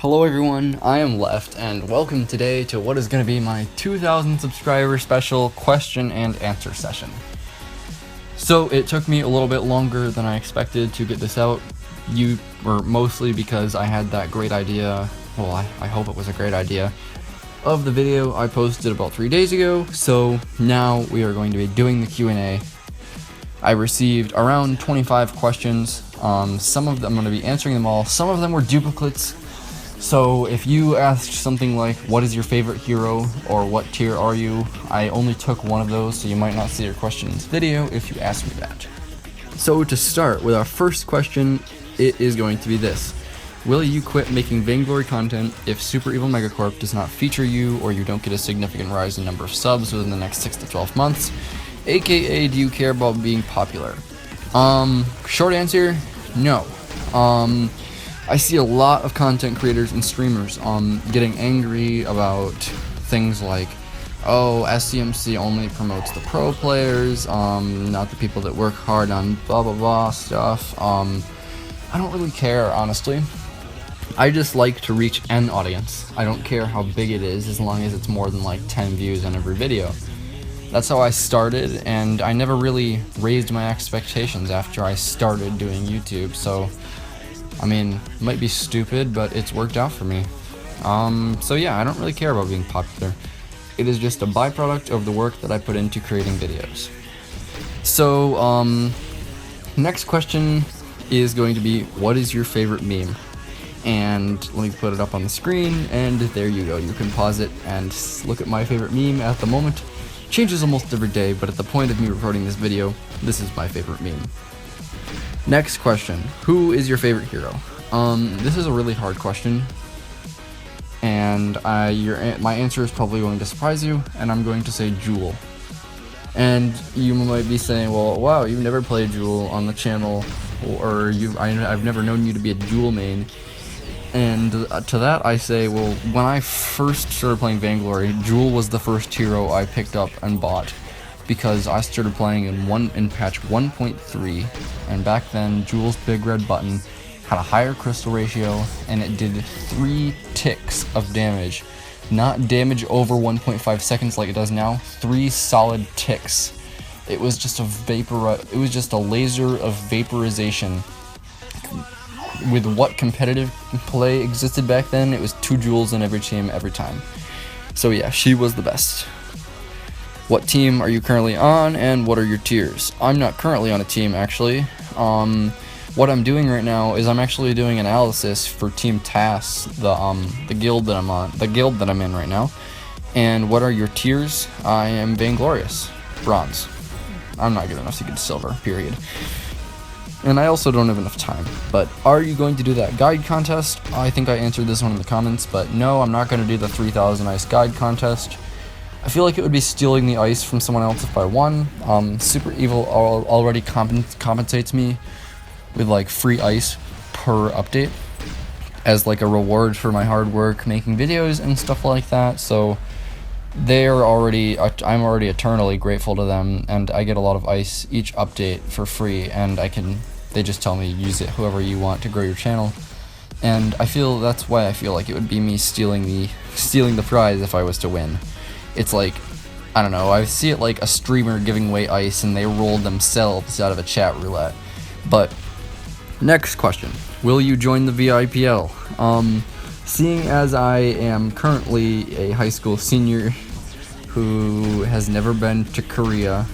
Hello everyone, I am Left, and welcome today to what is going to be my 2,000 subscriber special question and answer session. So it took me a little bit longer than I expected to get this out, mostly because I had that great idea, well I hope it was a great idea, of the video I posted about 3 days ago, so now we are going to be doing the Q&A. I received around 25 questions, some of them I'm going to be answering them all, some of them were duplicates. So if you asked something like, what is your favorite hero, or what tier are you, I only took one of those, so you might not see your question in this video if you ask me that. So to start with our first question, it is going to be this. Will you quit making Vainglory content if Super Evil Megacorp does not feature you, or you don't get a significant rise in number of subs within the next 6 to 12 months? AKA, do you care about being popular? Short answer, no. I see a lot of content creators and streamers getting angry about things like, oh, SCMC only promotes the pro players, not the people that work hard on blah blah blah stuff. I don't really care, honestly. I just like to reach an audience. I don't care how big it is as long as it's more than like 10 views on every video. That's how I started, and I never really raised my expectations after I started doing YouTube, so I mean, it might be stupid, but it's worked out for me. So yeah, I don't really care about being popular. It is just a byproduct of the work that I put into creating videos. So, next question is going to be, what is your favorite meme? And let me put it up on the screen, and there you go. You can pause it and look at my favorite meme at the moment. Changes almost every day, but at the point of me recording this video, this is my favorite meme. Next question, who is your favorite hero? This is a really hard question, and my answer is probably going to surprise you, and I'm going to say Jewel. And you might be saying, well, wow, you've never played Jewel on the channel, or I've never known you to be a Jewel main. And to that I say, well, when I first started playing Vainglory, Jewel was the first hero I picked up and bought, because I started playing in patch 1.3, and back then Jewel's big red button had a higher crystal ratio, and it did 3 ticks of damage. Not damage over 1.5 seconds like it does now, 3 solid ticks. It was just a laser of vaporization. With what competitive play existed back then, it was 2 Jewels in every team every time. So yeah, she was the best. What team are you currently on, and what are your tiers? I'm not currently on a team, actually. What I'm doing right now is I'm actually doing analysis for Team TAS, the guild that I'm in right now. And what are your tiers? I am Vainglorious, bronze. I'm not good enough to get silver, period. And I also don't have enough time. But are you going to do that guide contest? I think I answered this one in the comments, but no, I'm not going to do the 3000 ice guide contest. I feel like it would be stealing the ice from someone else if I won. Super Evil already compensates me with like free ice per update as like a reward for my hard work making videos and stuff like that. So I'm already eternally grateful to them, and I get a lot of ice each update for free, and they just tell me use it however you want to grow your channel. And that's why I feel like it would be me stealing the prize if I was to win. It's like, I don't know, I see it like a streamer giving away ice and they rolled themselves out of a chat roulette. But, next question, will you join the VIPL? Seeing as I am currently a high school senior who has never been to Korea,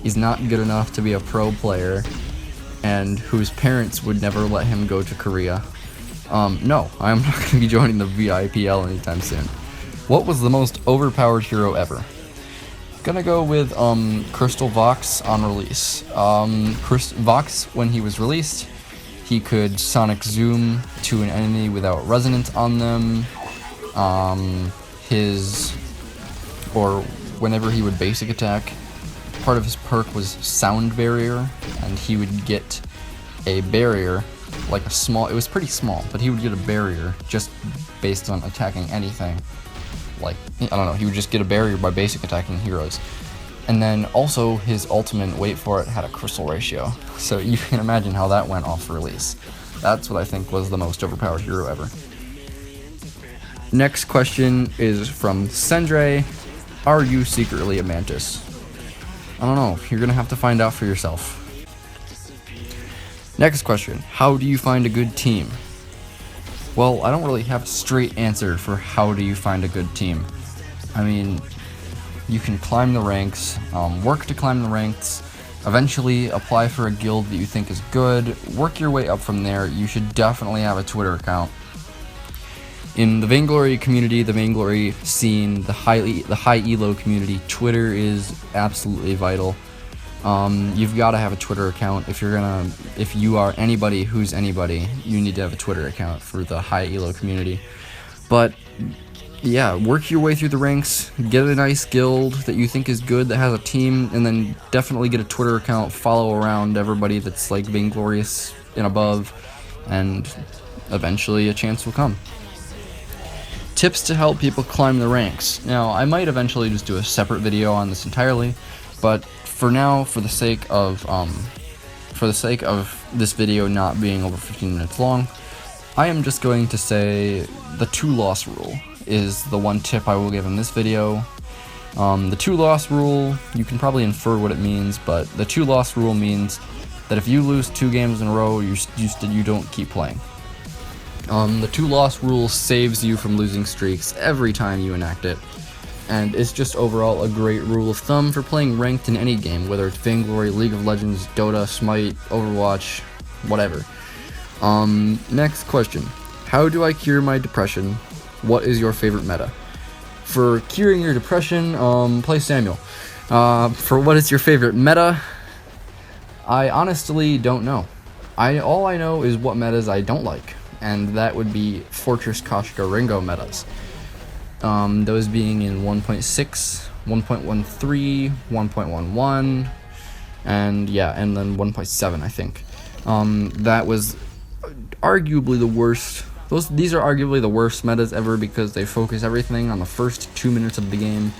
is not good enough to be a pro player, and whose parents would never let him go to Korea, no, I'm not going to be joining the VIPL anytime soon. What was the most overpowered hero ever? Gonna go with Crystal Vox on release. Vox, when he was released, he could sonic zoom to an enemy without resonance on them. Whenever he would basic attack, part of his perk was sound barrier, and he would get a barrier, like it was pretty small, but he would get a barrier just based on attacking anything. Like, I don't know, he would just get a barrier by basic attacking heroes. And then also his ultimate, wait for it, had a crystal ratio. So you can imagine how that went off release. That's what I think was the most overpowered hero ever. Next question is from Sendre. Are you secretly a mantis? I don't know. You're gonna have to find out for yourself. Next question. How do you find a good team? Well, I don't really have a straight answer for how do you find a good team. I mean, you can climb the ranks, work to climb the ranks, eventually apply for a guild that you think is good, work your way up from there. You should definitely have a Twitter account. In the Vainglory community, the Vainglory scene, the high elo community, Twitter is absolutely vital. You've got to have a Twitter account. If you are anybody who's anybody, you need to have a Twitter account for the high elo community. But yeah, work your way through the ranks, get a nice guild that you think is good, that has a team, and then definitely get a Twitter account, follow around everybody that's like Vainglorious and above, and eventually a chance will come. Tips to help people climb the ranks. Now, I might eventually just do a separate video on this entirely, but for now, for the sake of this video not being over 15 minutes long, I am just going to say the 2-loss rule is the one tip I will give in this video. The 2-loss rule, you can probably infer what it means, but the 2-loss rule means that if you lose 2 games in a row, you don't keep playing. The 2-loss rule saves you from losing streaks every time you enact it, and it's just overall a great rule of thumb for playing ranked in any game, whether it's Vainglory, League of Legends, Dota, Smite, Overwatch, whatever. Next question. How do I cure my depression? What is your favorite meta? For curing your depression, play Samuel. For what is your favorite meta? I honestly don't know. All I know is what metas I don't like, and that would be Fortress, Koshka, Ringo metas. Those being in 1.6, 1.13, 1.11, and then 1.7, I think. That was arguably the worst. These are arguably the worst metas ever because they focus everything on the first 2 minutes of the game,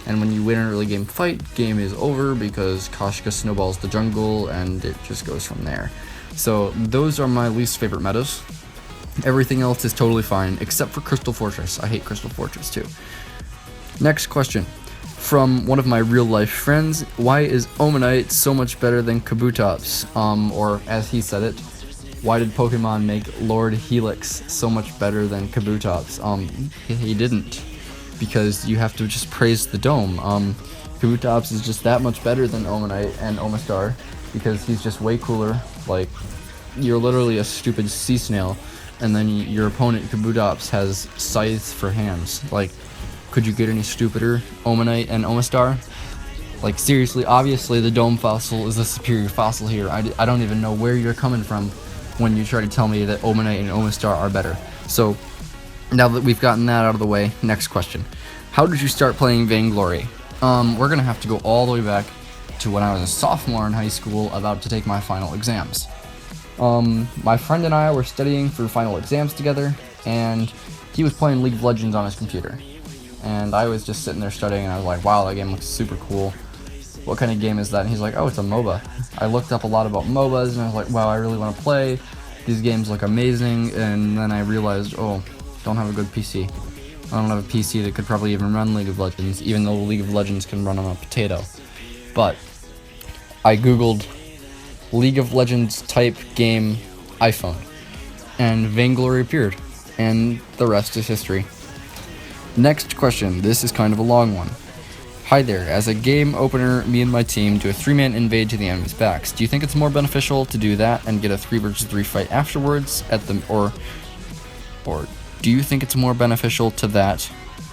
and when you win an early game fight, game is over because Koshka snowballs the jungle and it just goes from there. So those are my least favorite metas. Everything else is totally fine, except for Crystal Fortress. I hate Crystal Fortress too. Next question. From one of my real-life friends, why is Omanite so much better than Kabutops? Or, as he said it, why did Pokemon make Lord Helix so much better than Kabutops? He didn't, because you have to just praise the dome. Kabutops is just that much better than Omanite and Omastar, because he's just way cooler. Like, you're literally a stupid sea snail, and then your opponent Kabutops has scythes for hands. Like, could you get any stupider? Omanite and Omastar? Like, seriously, obviously the Dome fossil is the superior fossil here. I don't even know where you're coming from when you try to tell me that Omanite and Omastar are better. So, now that we've gotten that out of the way, next question. How did you start playing Vainglory? We're gonna have to go all the way back to when I was a sophomore in high school, about to take my final exams. My friend and I were studying for final exams together, and he was playing League of Legends on his computer. And I was just sitting there studying, and I was like, wow, that game looks super cool. What kind of game is that? And he's like, oh, it's a MOBA. I looked up a lot about MOBAs, and I was like, wow, I really want to play. These games look amazing. And then I realized, oh, don't have a good PC. I don't have a PC that could probably even run League of Legends, even though League of Legends can run on a potato. But I googled League of Legends type game iPhone, and Vainglory appeared, and the rest is history. Next question. This is kind of a long one. Hi there. As a game opener, me and my team do a 3-man invade to the enemy's backs. Do you think it's more beneficial to do that and get a 3 versus 3 fight afterwards or do you think it's more beneficial to that?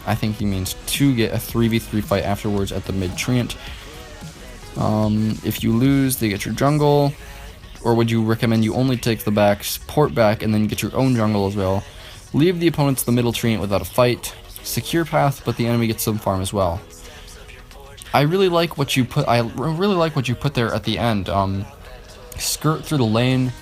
I think he means to get a 3v3 fight afterwards at the mid-treant. If you lose, they get your jungle, or would you recommend you only take the backs, port back, and then get your own jungle as well? Leave the opponents the middle treant without a fight. Secure path, but the enemy gets some farm as well. I really like what you put there at the end. Skirt through the lane,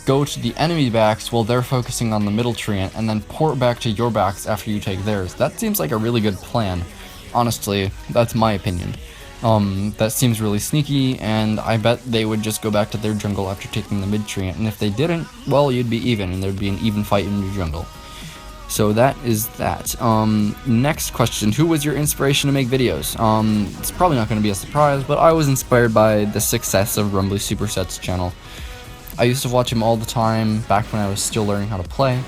go to the enemy backs while they're focusing on the middle treant, and then port back to your backs after you take theirs. That seems like a really good plan. Honestly, that's my opinion. That seems really sneaky, and I bet they would just go back to their jungle after taking the mid treant, and if they didn't, well, you'd be even, and there'd be an even fight in your jungle. So that is that. Next question: who was your inspiration to make videos? It's probably not going to be a surprise, but I was inspired by the success of Rumbly Superset's channel. I used to watch him all the time back when I was still learning how to play.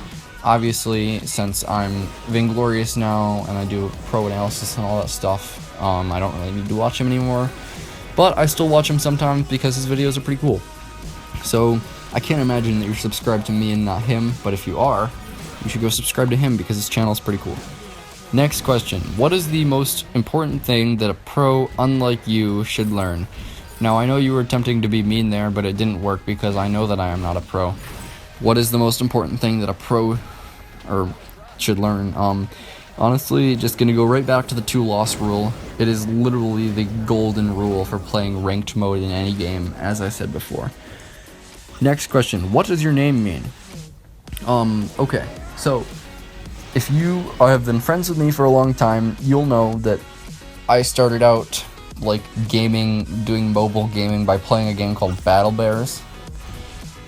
Obviously, since I'm Vainglorious now and I do pro analysis and all that stuff, I don't really need to watch him anymore. But I still watch him sometimes because his videos are pretty cool. So I can't imagine that you're subscribed to me and not him, but if you are, you should go subscribe to him because his channel is pretty cool. Next question: what is the most important thing that a pro unlike you should learn? Now, I know you were attempting to be mean there, but it didn't work because I know that I am not a pro. What is the most important thing that a pro should learn? Honestly, just gonna go right back to the 2-loss rule. It is literally the golden rule for playing ranked mode in any game, as I said before. Next question: what does your name mean? Okay, so if you have been friends with me for a long time, you'll know that I started out like doing mobile gaming by playing a game called Battle Bears.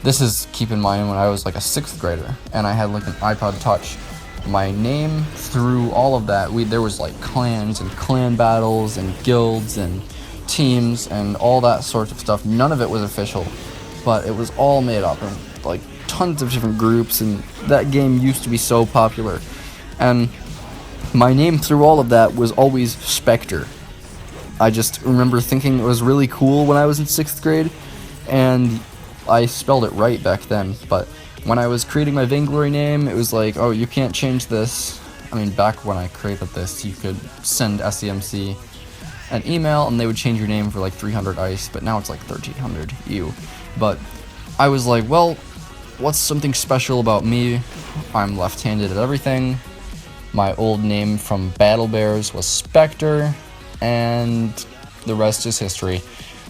This is, keep in mind, when I was like a 6th grader and I had like an iPod Touch. My name through all of that, there was like clans and clan battles and guilds and teams and all that sort of stuff. None of it was official, but it was all made up in like tons of different groups, and that game used to be so popular. And my name through all of that was always Spectre. I just remember thinking it was really cool when I was in 6th grade, and I spelled it right back then, but when I was creating my Vainglory name, it was like, oh, you can't change this. I mean, back when I created this, you could send SEMC an email and they would change your name for like 300 ice, but now it's like 1300 EU. But I was like, well, what's something special about me? I'm left-handed at everything. My old name from Battle Bears was Spectre, and the rest is history.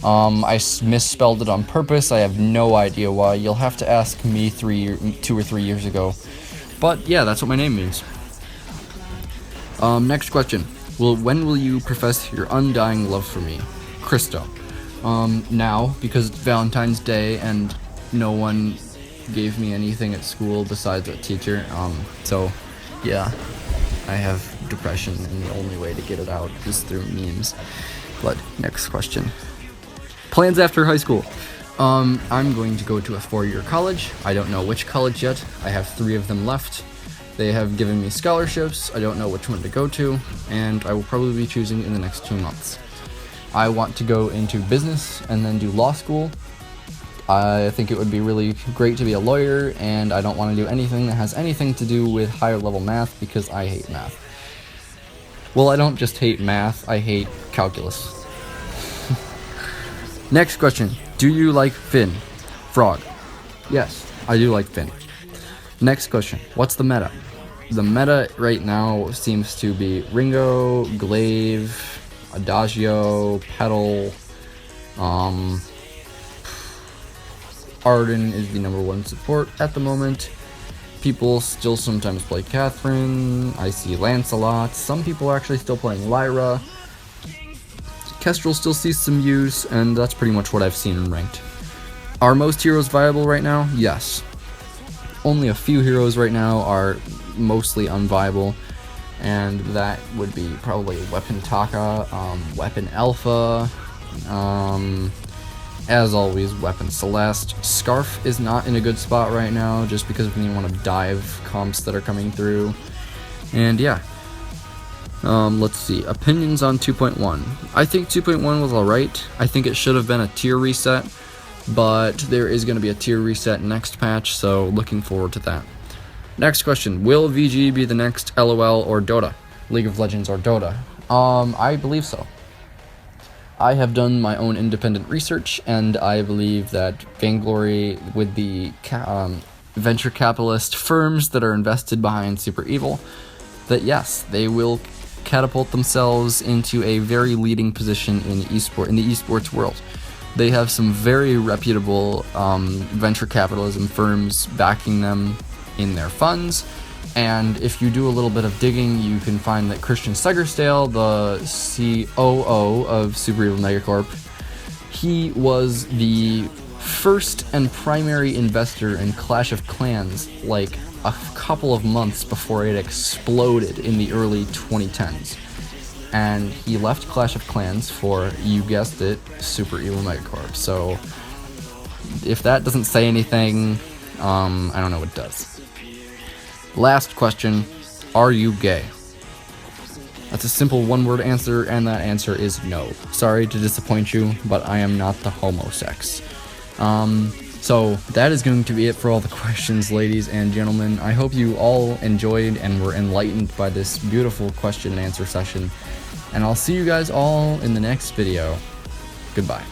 I misspelled it on purpose. I have no idea why. You'll have to ask me 2 or 3 years ago. But yeah, that's what my name means. Next question: when will you profess your undying love for me? Christo. Now, because it's Valentine's Day and no one gave me anything at school besides a teacher. So yeah, I have depression, and the only way to get it out is through memes. But next question: plans after high school. I'm going to go to a 4-year college. I don't know which college yet. I have 3 of them left. They have given me scholarships. I don't know which one to go to, and I will probably be choosing in the next 2 months. I want to go into business and then do law school. I think it would be really great to be a lawyer, and I don't want to do anything that has anything to do with higher level math because I hate math. Well, I don't just hate math, I hate calculus. Next question: do you like Finn? Frog. Yes, I do like Finn. Next question: what's the meta? The meta right now seems to be Ringo, Glaive, Adagio, Petal, Arden is the #1 support at the moment. People still sometimes play Catherine. I see Lancelot. Some people are actually still playing Lyra. Kestrel still sees some use, and that's pretty much what I've seen in ranked. Are most heroes viable right now? Yes. Only a few heroes right now are mostly unviable, and that would be probably Weapon Taka, Weapon Alpha, as always, Weapon Celeste. Scarf is not in a good spot right now, just because of the amount of dive comps that are coming through. And yeah. Let's see. Opinions on 2.1. I think 2.1 was alright. I think it should have been a tier reset, but there is going to be a tier reset next patch, so looking forward to that. Next question: will VG be the next LOL or Dota? League of Legends or Dota? I believe so. I have done my own independent research, and I believe that Vainglory, with the venture capitalist firms that are invested behind Super Evil, that yes, they will catapult themselves into a very leading position in the esports world. They have some very reputable venture capitalism firms backing them in their funds, and if you do a little bit of digging, you can find that Christian Segerstale, the COO of Super Evil Megacorp, he was the first and primary investor in Clash of Clans like a couple of months before it exploded in the early 2010s. And he left Clash of Clans for, you guessed it, Super Evil Megacorp. So if that doesn't say anything, I don't know what does. Last question, are you gay? That's a simple one-word answer, and that answer is no. Sorry to disappoint you, but I am not the homosex. So that is going to be it for all the questions, ladies and gentlemen. I hope you all enjoyed and were enlightened by this beautiful question and answer session. And I'll see you guys all in the next video. Goodbye.